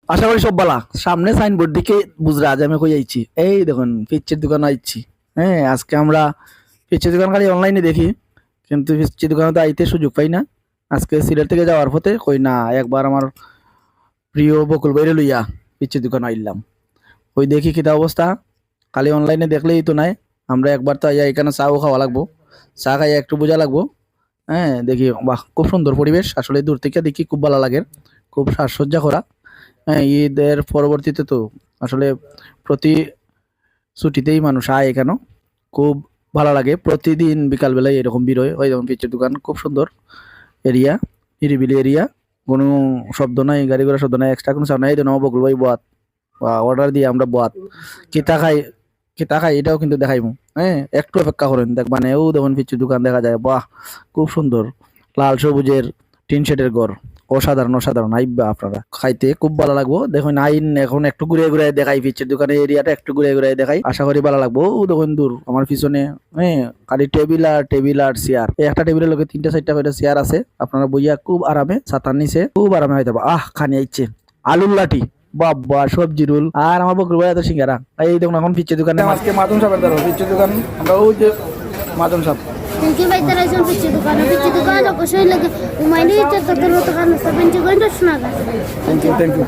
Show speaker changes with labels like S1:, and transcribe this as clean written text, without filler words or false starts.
S1: আশা করি সব বালা। সামনে সাইনবোর্ড দিকে বুঝরা আজ আমি কই আইছি। এই দেখুন পিচ্চির দোকান আইছি। হ্যাঁ, আজকে আমরা পিচ্চির দোকান খালি অনলাইনে দেখি, কিন্তু পিচ্চির দোকানে তো আইতে সুযোগ পাই না। আজকে সিলেট থেকে যাওয়ার পথে কই না একবার আমার প্রিয় বকুল বাইরে লইয়া পিচ্চির দোকান আইলাম। ওই দেখি কিতা অবস্থা। খালি অনলাইনে দেখলেই তো নাই, আমরা একবার তো আইয়া এখানে চাও খাওয়া লাগবো। চা খাইয়া একটু বোঝা লাগবো। হ্যাঁ, দেখি বাহ খুব সুন্দর পরিবেশ। আসলে দূর থেকে দেখি খুব ভালো লাগে। খুব সাজসজ্জা করা। হ্যাঁ, ঈদের পরবর্তীতে তো আসলে প্রতি ছুটিতেই মানুষ আয় এখানে। খুব ভালো লাগে। প্রতিদিন বিকালবেলায় এরকম ভিড় হয়। ওই যেমন পিচের দোকান খুব সুন্দর এরিয়া, নিরিবিলি এরিয়া। কোনো শব্দ নাই, গাড়ি ঘোড়া শব্দ নাই, এক্সট্রা কোনো সাউন্ড নাই। এই জন্য বকুল ভাই বাত অর্ডার দিয়ে আমরা বাত কিতা খাই কিতা খাই এটাও কিন্তু দেখাইমু। হ্যাঁ, একটু অপেক্ষা করেন দেখবানে ও দেখুন পিচের দোকান দেখা যায়। বাহ খুব সুন্দর লাল সবুজের টিন শেডের ঘর। অসাধারণ অসাধারণ আইবা আপনারা খাইতে খুব ভালো লাগবো। দেখুন আইন এখন একটু ঘুরে ঘুরে দেখাই পিচের দোকানের এরিয়াটা একটু ঘুরে ঘুরে দেখাই। আশা করি ভালো লাগবো। ও দেখুন দূর আমার পিছনে হ্যাঁ খালি টেবিল আর চেয়ার। এই একটা টেবিলের লোকে 3টা 4টা 5টা চেয়ার আছে। আপনারা বইয়া খুব আরামে ছাতার নিচে খুব আরামে হইতে পারবো। খানি আইছে আলুর লাঠি, বাবা সবজি রোল আর আমার বকর ভাই এত সিঙ্গারা। এই দেখুন এখন পিচের দোকানে আজকে মাদুন সাহেবের দ্বারা পিচের দোকান আমরা ওই যে মাদুন সাহেব
S2: Thank you, Baitara. I'm going to go to the house. I'm going to go to the house. I'm going to go to the house.
S1: Thank you.